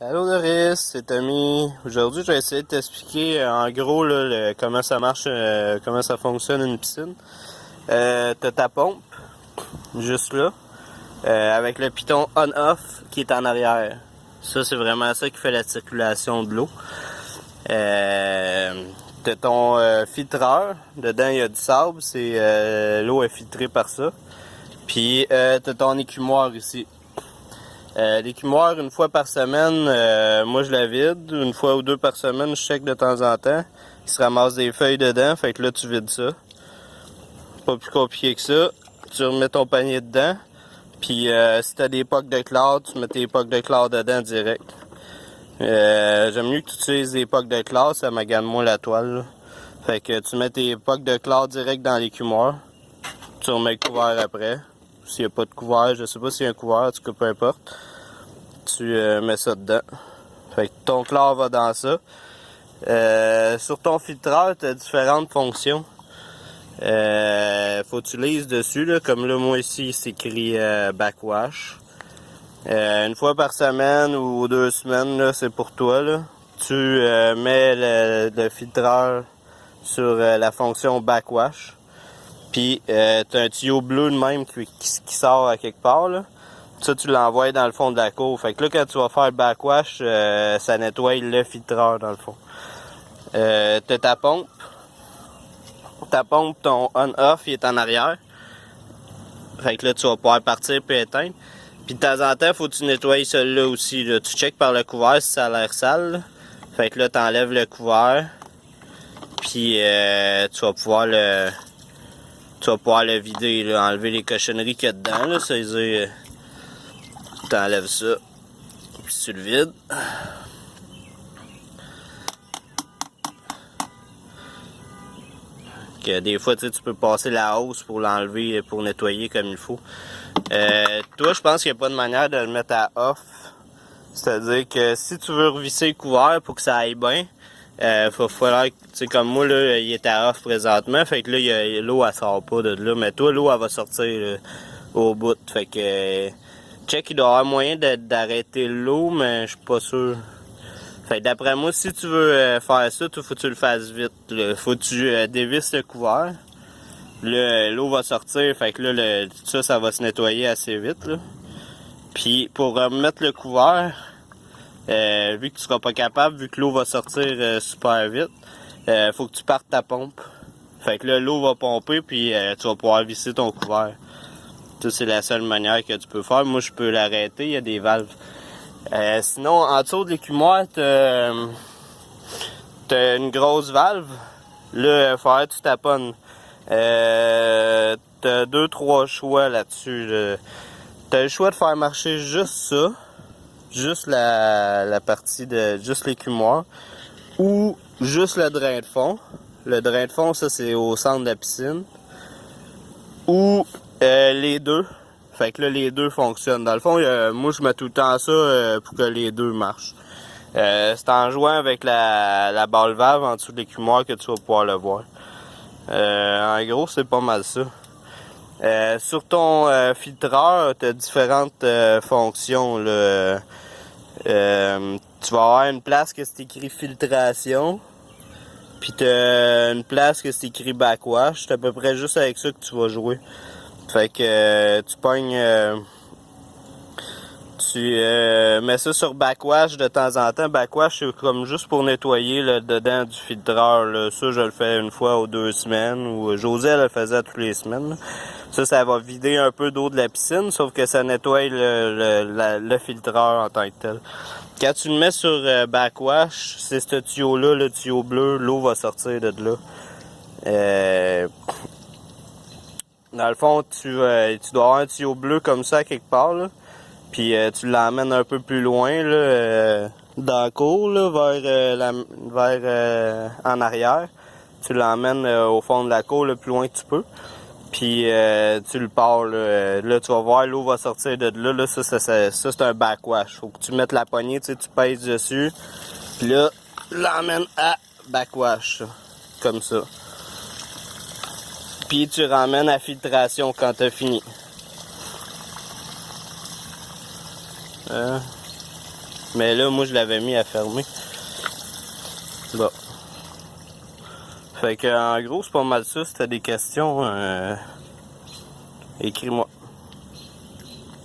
Allô Doris, c'est Tommy. Aujourd'hui, je vais essayer de t'expliquer en gros là, comment ça marche, comment ça fonctionne une piscine. T'as ta pompe, juste là, avec le piton on-off qui est en arrière. Ça, c'est vraiment ça qui fait la circulation de l'eau. T'as ton filtreur, dedans il y a du sable, l'eau est filtrée par ça. Puis t'as ton écumoire ici. L'écumoire, une fois par semaine, moi je la vide. Une fois ou deux par semaine, je check de temps en temps. Il se ramasse des feuilles dedans, fait que là tu vides ça. Pas plus compliqué que ça. Tu remets ton panier dedans. Puis si t'as des pocs de chlore, tu mets tes pocs de chlore dedans direct. J'aime mieux que tu utilises des pocs de chlore, ça magane moins la toile. Là. Fait que tu mets tes pocs de chlore direct dans l'écumoire. Tu remets le couvert après. S'il n'y a pas de couvert, je sais pas s'il y a un couvert, en tout cas peu importe. Tu mets ça dedans. Fait que ton chlore va dans ça. Sur ton filtreur, tu as différentes fonctions. Faut que tu lises dessus, là, comme là, moi ici, c'est écrit backwash. Une fois par semaine ou 2 semaines, là, c'est pour toi. Là. Tu mets le filtreur sur la fonction backwash. Puis, tu as un tuyau bleu de même qui sort à quelque part. Là. Ça, tu l'envoies dans le fond de la cour. Fait que là, quand tu vas faire backwash, ça nettoie le filtreur dans le fond. T'as ta pompe. Ta pompe, ton on-off, il est en arrière. Fait que là, tu vas pouvoir partir puis éteindre. Puis de temps en temps, faut que tu nettoies celui-là aussi. Là. Tu checkes par le couvert si ça a l'air sale. Là. Fait que là, t'enlèves le couvert. Puis tu vas pouvoir le vider, là, enlever les cochonneries qu'il y a dedans, là, c'est-à-dire, t'enlèves ça, puis tu le vides. Que des fois, tu peux passer la hausse pour l'enlever, pour nettoyer comme il faut. Toi, je pense qu'il n'y a pas de manière de le mettre à off. C'est-à-dire que si tu veux revisser le couvert pour que ça aille bien, faut falloir, tu sais, comme moi, là, il est à off présentement, fait que là, l'eau, elle sort pas de là, mais toi, l'eau, elle va sortir là, au bout, fait que, check, il doit y avoir moyen d'arrêter l'eau, mais je suis pas sûr. Fait que d'après moi, si tu veux faire ça, faut que tu le fasses vite, là. Faut que tu dévisses le couvert, l'eau va sortir, fait que là, ça va se nettoyer assez vite, là. Puis, pour remettre le couvert, vu que tu seras pas capable, vu que l'eau va sortir super vite, faut que tu partes ta pompe. Fait que là, l'eau va pomper, puis tu vas pouvoir visser ton couvert. Ça, c'est la seule manière que tu peux faire. Moi, je peux l'arrêter, il y a des valves. Sinon, en dessous de l'écumoire, t'as une grosse valve. Là, il faudrait que tu taponnes. T'as 2-3 choix là-dessus. Là. T'as le choix de faire marcher juste ça. Juste la partie de juste l'écumoire ou juste le drain de fond. Le drain de fond, ça c'est au centre de la piscine. Ou les deux. Fait que là, les deux fonctionnent. Dans le fond, moi je mets tout le temps ça pour que les deux marchent. C'est en jouant avec la balle valve en dessous de l'écumoire que tu vas pouvoir le voir. En gros, c'est pas mal ça. Sur ton filtreur, tu as différentes fonctions. Là. Tu vas avoir une place que c'est écrit filtration, puis tu as une place que c'est écrit backwash. C'est à peu près juste avec ça que tu vas jouer. Fait que tu pognes... tu mets ça sur backwash de temps en temps. Backwash, c'est comme juste pour nettoyer le dedans du filtreur. Là. Ça, je le fais une fois ou 2 semaines. Ou José, elle le faisait toutes les semaines. Là. Ça va vider un peu d'eau de la piscine, sauf que ça nettoie le filtreur en tant que tel. Quand tu le mets sur backwash, c'est ce tuyau-là, le tuyau bleu, l'eau va sortir de là. Dans le fond, tu dois avoir un tuyau bleu comme ça quelque part, là. Puis tu l'emmènes un peu plus loin, là, dans la cour, là, vers en arrière. Tu l'emmènes au fond de la cour le plus loin que tu peux. Puis tu le pars, là, tu vas voir, l'eau va sortir de là. Là ça c'est un backwash. Faut que tu mettes la poignée, tu pèses dessus. Puis là, l'emmènes à backwash, comme ça. Puis tu ramènes à filtration quand t'as fini. Mais là, moi, je l'avais mis à fermer. Bon. Fait que, en gros, c'est pas mal ça. Si t'as des questions, écris-moi.